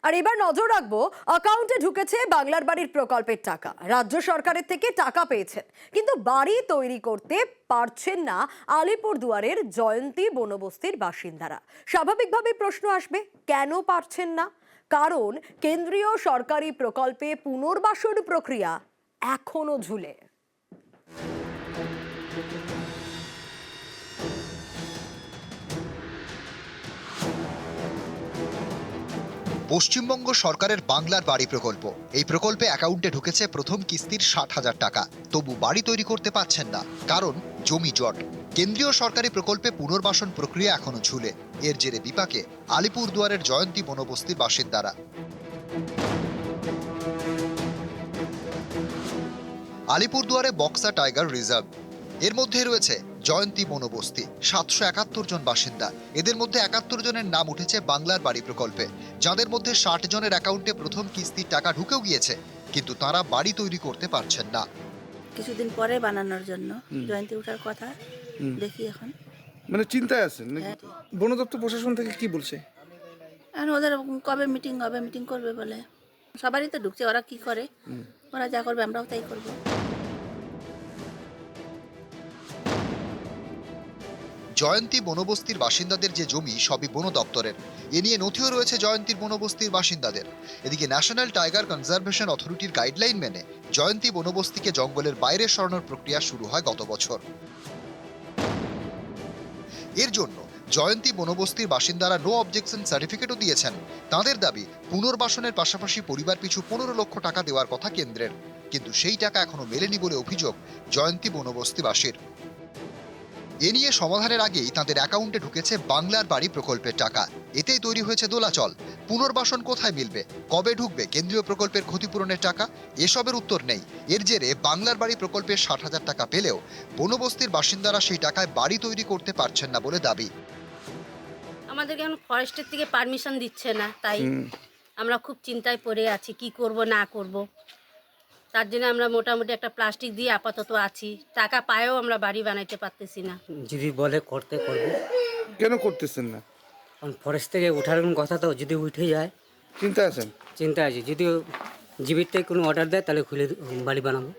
আর এবার নজর রাখবো, অ্যাকাউন্টে ঢুকেছে বাংলার বাড়ির প্রকল্পের টাকা। রাজ্য সরকারের থেকে টাকা পেয়েছেন, কিন্তু বাড়ি তৈরি করতে পারছেন না আলিপুরদুয়ারের জয়ন্তী বনবস্তির বাসিন্দারা। স্বাভাবিকভাবে প্রশ্ন আসবে, কেন পারছেন না? কারণ কেন্দ্রীয় সরকারি প্রকল্পে পুনর্বাসন প্রক্রিয়া এখনো ঝুলে। পশ্চিমবঙ্গ সরকারের বাংলার বাড়ি প্রকল্প, এই প্রকল্পে অ্যাকাউন্টে ঢুকেছে প্রথম কিস্তির 60,000 টাকা। তবু বাড়ি তৈরি করতে পারছেন না, কারণ জমি জট। কেন্দ্রীয় সরকারি প্রকল্পে পুনর্বাসন প্রক্রিয়া এখনো ঝুলে। এর জেরে বিপাকে আলিপুরদুয়ারের জয়ন্তী বনবস্তির বাসিন্দারা। আলিপুরদুয়ারে বক্সা টাইগার রিজার্ভ, এর মধ্যে রয়েছে জয়ন্তী বনবস্তি। 771 জন বাসিন্দা, এদের মধ্যে 71 জনের নাম উঠেছে বাংলার বাড়ি প্রকল্পে, যাদের মধ্যে 60 জনের অ্যাকাউন্টে প্রথম কিস্তির টাকা ঢুকেও গিয়েছে, কিন্তু তারা বাড়ি তৈরি করতে পারছেন না। কিছুদিন পরে বানানোর জন্য জয়ন্তী উঠার কথা, দেখি এখন। মানে চিন্তায় আছেন নাকি? হ্যাঁ। বন দপ্তর প্রশাসন থেকে কি বলছে? এখন ওদের কবে মিটিং হবে, মিটিং করবে বলে। সবারই তো ঢুকছে, ওরা কি করে, ওরা যা করবে আমরাও তাই করবো। জয়ন্তী বনবস্তির বাসিন্দাদের যে জমি সবই বন দপ্তরের, এ নিয়ে নথিও রয়েছে জয়ন্তীর বনবস্তির বাসিন্দাদের। এদিকে ন্যাশনাল টাইগার কনজারভেশন অথরিটির গাইডলাইন মেনে জয়ন্তী বনবস্তিকে জঙ্গলের বাইরে সরানোর প্রক্রিয়া শুরু হয় গত বছর। এর জন্য জয়ন্তী বনবস্তির বাসিন্দারা নো অবজেকশন সার্টিফিকেটও দিয়েছেন। তাদের দাবি, পুনর্বাসনের পাশাপাশি পরিবার পিছু 15 লক্ষ টাকা দেওয়ার কথা কেন্দ্রের, কিন্তু সেই টাকা এখনো মেলেনি বলে অভিযোগ জয়ন্তী বনবস্তিবাসীর। এ নিয়ে সমাধানের আগেই তাদের অ্যাকাউন্টে ঢুকেছে বাংলার বাড়ি প্রকল্পের টাকা। এতেই তৈরি হয়েছে দোলাচল। পুনর্বাসন কোথায় মিলবে, কবে ঢুকবে কেন্দ্রীয় প্রকল্পের ক্ষতিপূরণের টাকা, এসবের উত্তর নেই। এর জেরে বাংলার বাড়ি প্রকল্পের 60,000 টাকা পেলেও বনবস্তির বাসিন্দারা সেই টাকায় বাড়ি তৈরি করতে পারছেন না বলে দাবি। আমাদেরকে এখন ফরেস্টের থেকে পারমিশন দিচ্ছে না, তাই আমরা খুব চিন্তায় পড়ে আছি, কি করব না করব। তার জন্য আমরা মোটামুটি একটা প্লাস্টিক দিয়ে আপাতত আছি। টাকা পায়েও আমরা বাড়ি বানাইতে পারতেছি না। যদি বলে করতে করবো। কেন করতেছেন না? কারণ ফরেস্ট থেকে ওঠার কথা, তো যদি উঠে যায় চিন্তায় আছেন? চিন্তা আছে, যদি জীবিত থেকে কোনো অর্ডার দেয় তাহলে খুলে বাড়ি বানাবো।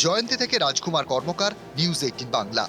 জয়ন্তী থেকে রাজকুমার কর্মকার, নিউজ 18 বাংলা।